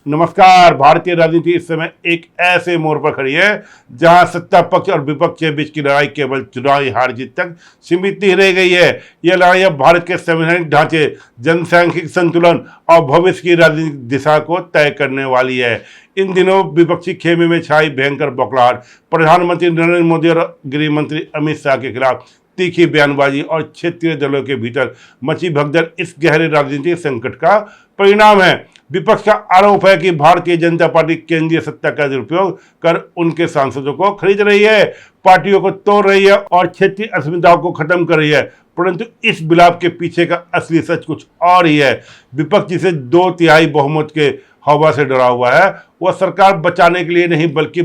नमस्कार। भारतीय राजनीति इस समय एक ऐसे मोड़ पर खड़ी है जहां सत्ता पक्ष और विपक्ष के बीच की लड़ाई केवल चुनावी हार जीत तक सीमित नहीं रह गई है। यह लड़ाई अब भारत के संवैधानिक ढांचे, जनसांख्यिक संतुलन और भविष्य की राजनीतिक दिशा को तय करने वाली है। इन दिनों विपक्षी खेमे में छाई भयंकर बौखलाहट, प्रधानमंत्री नरेंद्र मोदी और गृह मंत्री अमित शाह के खिलाफ तीखी बयानबाजी और क्षेत्रीय दलों के भीतर मची भगदड़ इस गहरे राजनीतिक संकट का परिणाम है। विपक्ष का आरोप है कि भारतीय जनता पार्टी केंद्रीय सत्ता का दुरुपयोग कर उनके सांसदों को खरीद रही है, पार्टियों को तोड़ रही है और क्षेत्रीय अस्मिताओं को खत्म कर रही है। परंतु इस विलाप के पीछे का असली सच कुछ और ही है। विपक्ष जिसे 2/3 बहुमत के हवा से डरा हुआ है, वह सरकार बचाने के लिए नहीं बल्कि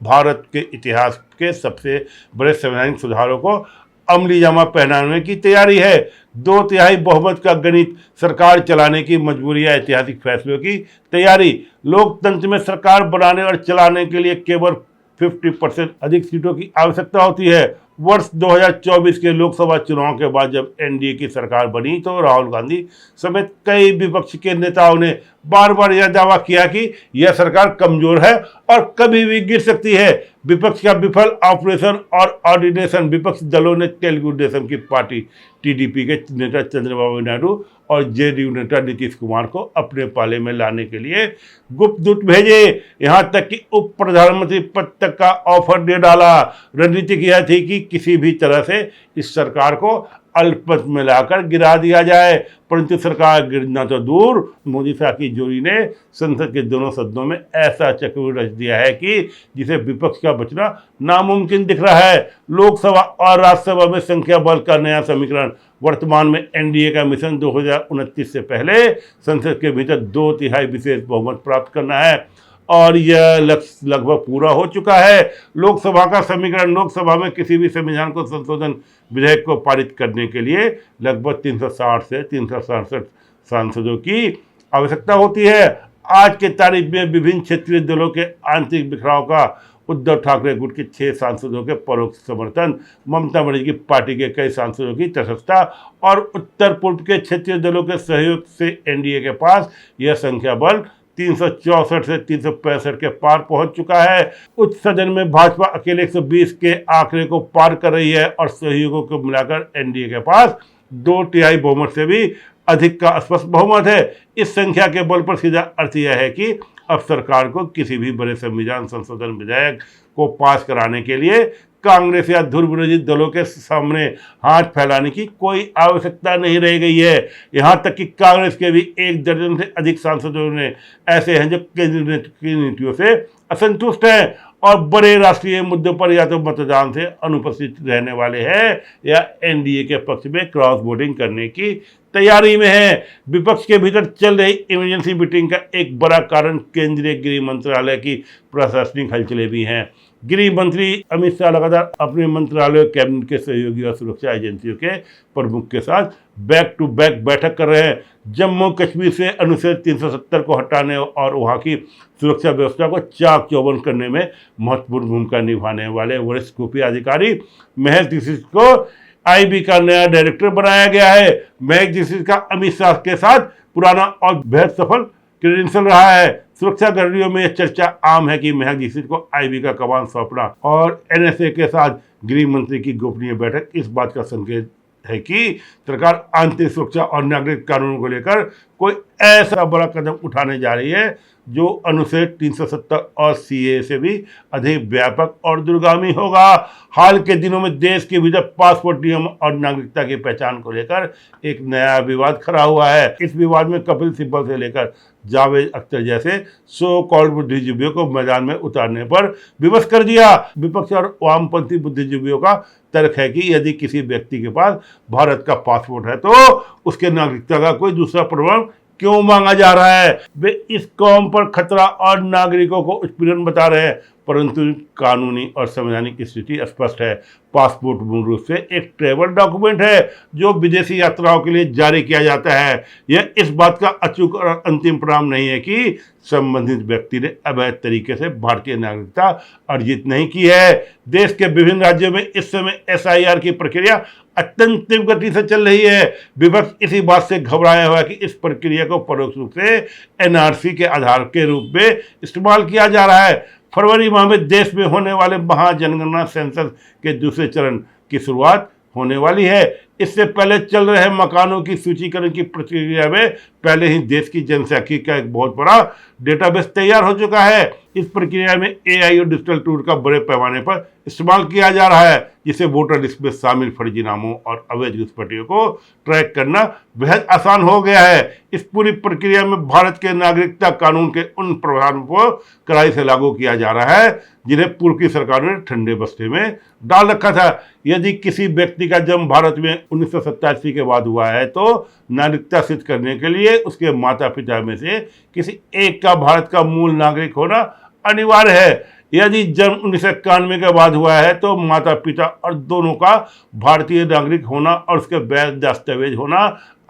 भारत के इतिहास के सबसे बड़े संवैधानिक सुधारों को अमली जामा पहनाने की तैयारी है। 2/3 बहुमत का गणित, सरकार चलाने की मजबूरी या ऐतिहासिक फैसलों की तैयारी। लोकतंत्र में सरकार बनाने और चलाने के लिए केवल 50% अधिक सीटों की आवश्यकता होती है। वर्ष 2024 के लोकसभा चुनाव के बाद जब एनडीए की सरकार बनी तो राहुल गांधी समेत कई विपक्ष के नेताओं ने बार बार यह दावा किया कि यह सरकार कमजोर है और कभी भी गिर सकती है। विपक्ष का विफल ऑपरेशन और ऑर्डिनेशन, विपक्ष दलों ने तेलुगु देशम की पार्टी टीडीपी के नेता चंद्रबाबू नायडू और जेडीयू नेता नीतीश कुमार को अपने पाले में लाने के लिए गुप्त दूत भेजे। यहाँ तक कि उप प्रधानमंत्री पद तक का ऑफर दे डाला। रणनीति यह थी कि किसी भी तरह से इस सरकार को अल्पमत में लाकर गिरा दिया जाए। परंतु सरकार गिरना तो दूर, मोदी शाह की जोड़ी ने संसद के दोनों सदनों में ऐसा चक्रव्यूह रच दिया है कि जिसे विपक्ष का बचना नामुमकिन दिख रहा है। लोकसभा और राज्यसभा में संख्या बल का नया समीकरण। वर्तमान में एनडीए का मिशन 2029 से पहले संसद के भीतर 2/3 विशेष बहुमत प्राप्त करना है और यह लक्ष्य लगभग पूरा हो चुका है। लोकसभा का समीकरण, लोकसभा में किसी भी संविधान को संशोधन विधेयक को पारित करने के लिए लगभग 360 से 367 सांसदों की आवश्यकता होती है। आज के तारीख में विभिन्न क्षेत्रीय दलों के आंतरिक बिखराव का, उद्धव ठाकरे गुट के 6 सांसदों के परोक्ष समर्थन, ममता बनर्जी की पार्टी के कई सांसदों की तटस्थता और उत्तर पूर्व के क्षेत्रीय दलों के सहयोग से एनडीए के पास यह संख्या बल 364 से 365 के पार पहुंच चुका है। उच्च सदन में भाजपा अकेले 120 के आंकड़े को पार कर रही है और सहयोगों को मिलाकर एनडीए के पास 2/3 बहुमत से भी अधिक का स्पष्ट बहुमत है। इस संख्या के बल पर सीधा अर्थ यह है कि अब सरकार को किसी भी बड़े संविधान संशोधन विधेयक को पास कराने के लिए कांग्रेस या ध्रुव विरोधी दलों के सामने हाथ फैलाने की कोई आवश्यकता नहीं रह गई है। यहाँ तक कि कांग्रेस के भी 1 दर्जन से अधिक सांसदों ने ऐसे हैं जो केंद्र की नीतियों से असंतुष्ट हैं और बड़े राष्ट्रीय मुद्दों पर या तो मतदान से अनुपस्थित रहने वाले हैं या एनडीए के पक्ष में क्रॉस वोटिंग करने की तैयारी में है। विपक्ष के भीतर चल रही इमरजेंसी मीटिंग का एक बड़ा कारण केंद्रीय गृह मंत्रालय की प्रशासनिक हलचलें भी हैं। गृह मंत्री अमित शाह लगातार अपने मंत्रालय, कैबिनेट के सहयोगी और सुरक्षा एजेंसियों के प्रमुख के साथ बैक टू बैक बैठक कर रहे हैं। जम्मू कश्मीर से अनुच्छेद 370 को हटाने और वहां की सुरक्षा व्यवस्था को चाक चौबंद करने में महत्वपूर्ण भूमिका निभाने वाले वरिष्ठ खुफिया अधिकारी महज दीक्षित को आईबी का नया डायरेक्टर बनाया गया है। महज दीक्षित का अमित शाह के साथ पुराना और बेहद सफल क्रेडेंशियल रहा है। सुरक्षा गलियों में यह चर्चा आम है कि महज दीक्षित को आईबी का कमान सौंपना और एनएसए के साथ गृह मंत्री की गोपनीय बैठक इस बात का संकेत है कि सरकार आंतरिक सुरक्षा और नागरिक कानूनों को लेकर कोई ऐसा बड़ा कदम उठाने जा रही है जो अनुच्छेद 370 और सीए से भी अधिक व्यापक और दूरगामी होगा। हाल के दिनों में देश के भीतर पासपोर्ट नियम और नागरिकता की पहचान को लेकर एक नया विवाद खड़ा हुआ है। इस विवाद में कपिल सिब्बल से लेकर जावेद अख्तर जैसे सो कॉल्ड बुद्धिजीवियों को मैदान में उतारने पर विवश कर दिया। विपक्ष और वामपंथी बुद्धिजीवियों का तर्क है कि यदि किसी व्यक्ति के पास भारत का पासपोर्ट है तो उसके नागरिकता का कोई दूसरा प्रमाण क्यों मांगा जा रहा है। वे इस कौम पर खतरा और नागरिकों को उत्पीड़न बता रहे हैं। परंतु कानूनी और संवैधानिक स्थिति स्पष्ट है। पासपोर्ट मूल रूप से एक ट्रैवल डॉक्यूमेंट है जो विदेशी यात्राओं के लिए जारी किया जाता है। यह इस बात का अचूक और अंतिम परिणाम नहीं है कि संबंधित व्यक्ति ने अवैध तरीके से भारतीय नागरिकता अर्जित नहीं की है। देश के विभिन्न राज्यों में इस समय SIR की प्रक्रिया अत्यंत तीव्र गति से चल रही है। विपक्ष इसी बात से घबराया हुआ है कि इस प्रक्रिया को परोक्ष रूप से NRC के आधार के रूप में इस्तेमाल किया जा रहा है। फरवरी माह में देश में होने वाले महाजनगणना सेंसस के दूसरे चरण की शुरुआत होने वाली है। इससे पहले चल रहे मकानों की सूचीकरण की प्रक्रिया में पहले ही देश की जनसांख्यिकी का एक बहुत बड़ा डेटाबेस तैयार हो चुका है। इस प्रक्रिया में AI और डिजिटल टूल का बड़े पैमाने पर इस्तेमाल किया जा रहा है, जिससे वोटर लिस्ट में शामिल फर्जी नामों और अवैध घुसपैठियों को ट्रैक करना बेहद आसान हो गया है। इस पूरी प्रक्रिया में भारत के नागरिकता कानून के उन प्रावधानों को कड़ाई से लागू किया जा रहा है जिन्हें पूर्व की सरकारों ने ठंडे बस्ते में डाल रखा था। यदि किसी व्यक्ति का जन्म भारत में 1987 के बाद हुआ है तो नागरिकता सिद्ध करने के लिए उसके माता पिता में से किसी एक का भारत का मूल नागरिक होना अनिवार्य है। यदि जन्म 1991 के बाद हुआ है तो माता पिता और दोनों का भारतीय नागरिक होना और उसके वैध दस्तावेज होना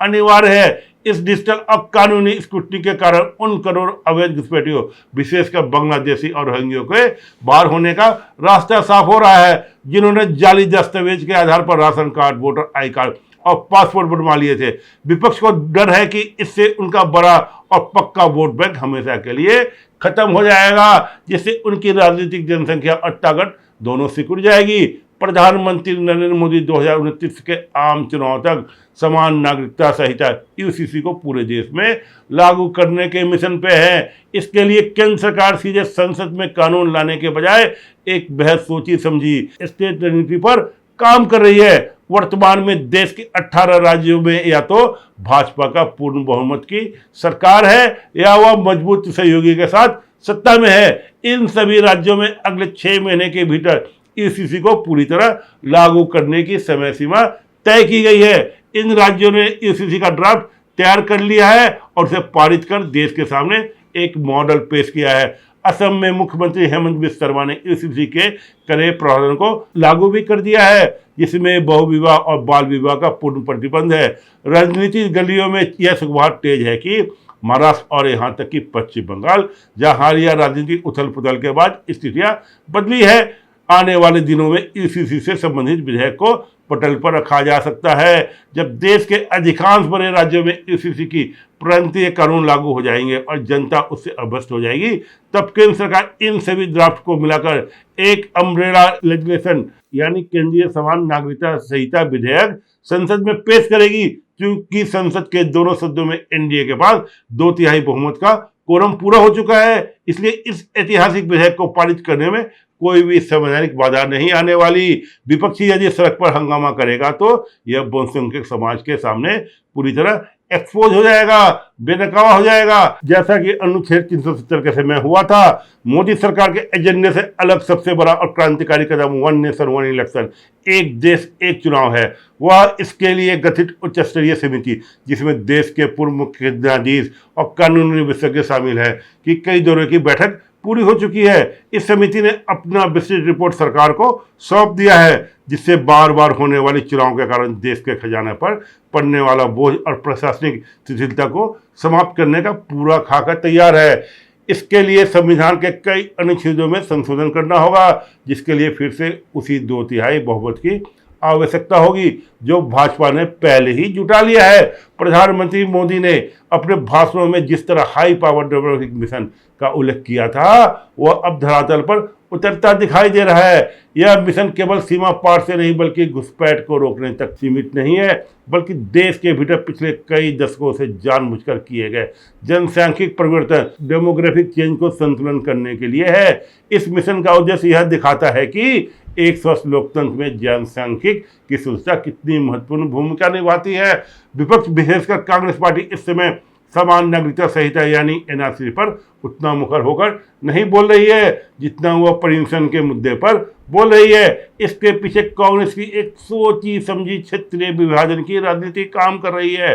अनिवार्य है। इस डिजिटल और कानूनी स्क्रूटनी के कारण उन करोड़ अवैध घुसपैठियों, विशेषकर बांग्लादेशी और रोहिंग्यों के बाहर होने का रास्ता साफ हो रहा है, जिन्होंने जाली दस्तावेज के आधार पर ration card, voter I card और पासपोर्ट बनवा लिए थे। विपक्ष को डर है कि इससे उनका बड़ा और पक्का वोट बैंक हमेशा के लिए खत्म हो जाएगा, जिससे उनकी राजनीतिक जनसंख्या और ताकत दोनों सिकुड़ जाएगी। प्रधानमंत्री नरेंद्र मोदी 2029 के आम चुनाव तक समान नागरिकता संहिता UCC को पूरे देश में लागू करने के मिशन पे है। इसके लिए केंद्र सरकार सीधे संसद में कानून लाने के बजाय एक बेहद सोची समझी स्टेट रणनीति पर काम कर रही है। वर्तमान में देश के 18 राज्यों में या तो भाजपा का पूर्ण बहुमत की सरकार है या वह मजबूत सहयोगी के साथ सत्ता में है। इन सभी राज्यों में अगले 6 महीने के भीतर UCC को पूरी तरह लागू करने की समय सीमा तय की गई है। इन राज्यों ने UCC का ड्राफ्ट तैयार कर लिया है और उसे पारित कर देश के सामने एक मॉडल पेश किया है। असम में मुख्यमंत्री हेमंत बिस्वा शर्मा ने UCC के कड़े प्रावधान को लागू भी कर दिया है, जिसमें बहुविवाह और बाल विवाह का पूर्ण प्रतिबंध है। राजनीतिक गलियों में यह सुखबार तेज है कि महाराष्ट्र और यहाँ तक कि पश्चिम बंगाल, जहाँ हालिया राजनीतिक उथल पुथल के बाद स्थितियाँ बदली है, आने वाले दिनों में UCC से संबंधित विधेयक को पटल पर रखा जा सकता है। जब देश के अधिकांश बड़े राज्यों में UCC की प्रांतीय कानून लागू हो जाएंगे और जनता उससे अभ्यस्त हो जाएगी, तब केंद्र सरकार इन सभी ड्राफ्ट को मिलाकर एक अम्ब्रेला लेजिस्लेशन यानी केंद्रीय समान नागरिकता संहिता विधेयक संसद में पेश करेगी। क्योंकि संसद के दोनों सदनों में NDA के पास 2/3 बहुमत का कोरम पूरा हो चुका है, इसलिए इस ऐतिहासिक विधेयक को पारित करने में कोई भी संवैधानिक बाधा नहीं आने वाली। विपक्षी यदि सड़क पर हंगामा करेगा तो यह बहुसंख्यक समाज के सामने पूरी तरह एक्सपोज हो जाएगा, बेनकाबा हो जाएगा, जैसा कि अनुच्छेद 370 के समय हुआ था। मोदी सरकार के एजेंडे से अलग सबसे बड़ा और क्रांतिकारी कदम वन नेशन वन इलेक्शन, एक देश एक चुनाव है। वह इसके लिए गठित उच्च स्तरीय समिति, जिसमें देश के पूर्व मुख्य न्यायाधीश और कानूनी विशेषज्ञ शामिल है, कि कई दौरों की बैठक पूरी हो चुकी है। इस समिति ने अपना विस्तृत रिपोर्ट सरकार को सौंप दिया है, जिससे बार बार होने वाले चुनाव के कारण देश के खजाने पर पड़ने वाला बोझ और प्रशासनिक शिथिलता को समाप्त करने का पूरा खाका तैयार है। इसके लिए संविधान के कई अनुच्छेदों में संशोधन करना होगा, जिसके लिए फिर से उसी 2/3 बहुमत की आवश्यकता होगी, जो भाजपा ने पहले ही जुटा लिया है। प्रधानमंत्री मोदी ने अपने भाषणों में जिस तरह हाई पावर डेवलपमेंट मिशन का उल्लेख किया था, वह अब धरातल पर उतरता दिखाई दे रहा है। यह मिशन केवल सीमा पार से नहीं बल्कि घुसपैठ को रोकने तक सीमित नहीं है, बल्कि देश के भीतर पिछले कई दशकों से जानबूझकर किए गए जनसांख्यिक परिवर्तन, डेमोग्राफिक चेंज को संतुलन करने के लिए है। इस मिशन का उद्देश्य यह दिखाता है कि एक स्वस्थ लोकतंत्र में जनसांख्यिक की सुरक्षा कितनी महत्वपूर्ण भूमिका निभाती है। विपक्ष, विशेषकर कांग्रेस पार्टी, इस समय समान नागरिकता संहिता यानी NRC पर उतना मुखर होकर नहीं बोल रही है जितना वह पेंशन के मुद्दे पर बोल रही है। इसके पीछे कांग्रेस की एक सोची समझी क्षेत्रीय विभाजन की राजनीति काम कर रही है।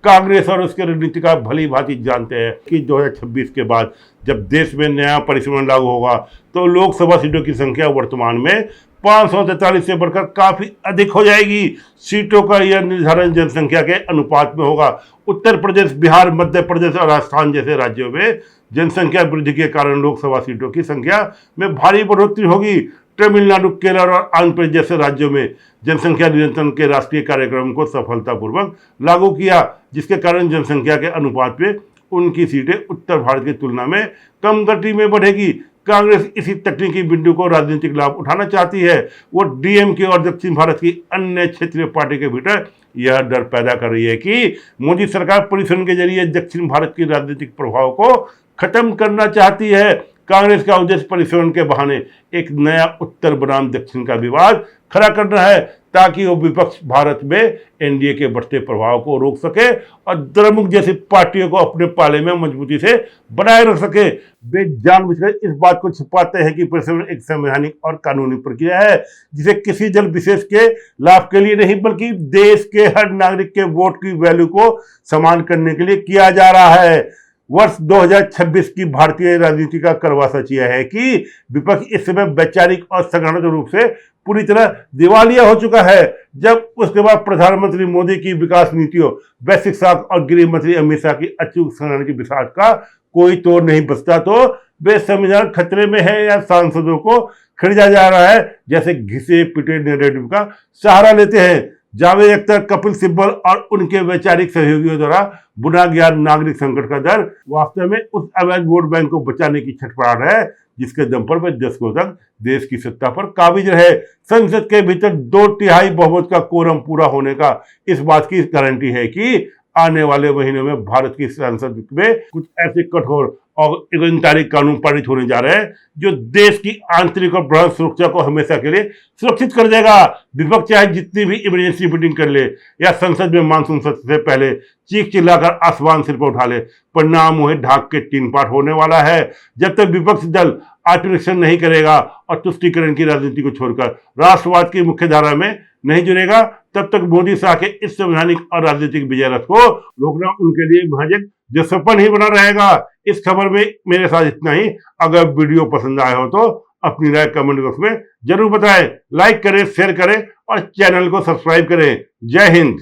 कांग्रेस और उसके रणनीति का भली भांति जानते हैं कि 2026 के बाद जब देश में नया परिसंवरण लागू होगा तो लोकसभा सीटों की संख्या वर्तमान में 543 से बढ़कर काफी अधिक हो जाएगी। सीटों का यह निर्धारण जनसंख्या के अनुपात में होगा। उत्तर प्रदेश, बिहार, मध्य प्रदेश और राजस्थान जैसे राज्यों में जनसंख्या वृद्धि के कारण लोकसभा सीटों की संख्या में भारी बढ़ोतरी होगी। तमिलनाडु, केरल और आंध्र प्रदेश जैसे राज्यों में जनसंख्या नियंत्रण के राष्ट्रीय कार्यक्रम को सफलतापूर्वक लागू किया, जिसके कारण जनसंख्या के अनुपात में उनकी सीटें उत्तर भारत की तुलना में कम गति में बढ़ेगी। कांग्रेस इसी तकनीकी बिंदु को राजनीतिक लाभ उठाना चाहती है। वो डीएमके और दक्षिण भारत की अन्य क्षेत्रीय पार्टी के भीतर यह डर पैदा कर रही है कि मोदी सरकार परिसंवरण के जरिए दक्षिण भारत की राजनीतिक प्रभाव को खत्म करना चाहती है। कांग्रेस का उद्देश्य परिसंवरण के बहाने एक नया उत्तर बनाम दक्षिण का विवाद खड़ा करना है, ताकि वो विपक्ष भारत में एनडीए के बढ़ते प्रभाव को रोक सके और द्रमुक जैसी पार्टियों को अपने पाले में मजबूती से बनाए रख सके। वे जानबूझकर इस बात को छिपाते हैं कि परिसंवरण एक संवैधानिक और कानूनी प्रक्रिया है, जिसे किसी दल विशेष के लाभ के लिए नहीं बल्कि देश के हर नागरिक के वोट की वैल्यू को समान करने के लिए किया जा रहा है। वर्ष 2026 की भारतीय राजनीति का कड़वा सच यह है कि विपक्ष इस समय वैचारिक और संगठित रूप से पूरी तरह दिवालिया हो चुका है। जब उसके बाद प्रधानमंत्री मोदी की विकास नीतियों, वैश्विक साख और गृह मंत्री अमित शाह की अचूक संगठन की विकास का कोई तोड़ नहीं बचता तो वे संविधान खतरे में है या सांसदों को खरीदा जा रहा है जैसे घिसे पिटे नैरेटिव का सहारा लेते हैं। जावेद अख्तर, कपिल सिब्बल और उनके वैचारिक सहयोगियों द्वारा बुना गया नागरिक संकट का दर वास्तव में उस अवैध वोट बैंक को बचाने की छटपटाहट है जिसके दम पर वे दशकों तक देश की सत्ता पर काबिज रहे। संसद के भीतर 2/3 बहुमत का कोरम पूरा होने का इस बात की गारंटी है कि आने वाले महीनों में भारत की संसद में कुछ ऐसे कठोर और ईमानदारी कानून पारित होने जा रहे हैं जो देश की आंतरिक और बाह्य सुरक्षा को हमेशा के लिए सुरक्षित कर देगा। विपक्ष चाहे जितनी भी इमरजेंसी मीटिंग कर ले या संसद में मानसून सत्र से पहले चीख चिल्लाकर आसमान सिर पर उठा ले, परिणाम वही ढाक के 3 पार्ट होने वाला है। जब तक विपक्ष दल आत्मनिरीक्षण नहीं करेगा और तुष्टीकरण की राजनीति को छोड़कर राष्ट्रवाद की मुख्य धारा में नहीं जुड़ेगा, तब तक मोदी शाह के इस संवैधानिक और राजनीतिक विजय रथ को रोकना उनके लिए महज एक दुस्सपन ही बना रहेगा। इस खबर में मेरे साथ इतना ही। अगर वीडियो पसंद आया हो तो अपनी राय कमेंट बॉक्स में जरूर बताएं, लाइक करें, शेयर करें और चैनल को सब्सक्राइब करें। जय हिंद।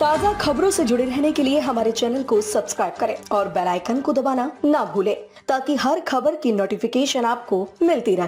ताज़ा खबरों से जुड़े रहने के लिए हमारे चैनल को सब्सक्राइब करें और बेल आइकन को दबाना ना भूलें ताकि हर खबर की नोटिफिकेशन आपको मिलती रहे।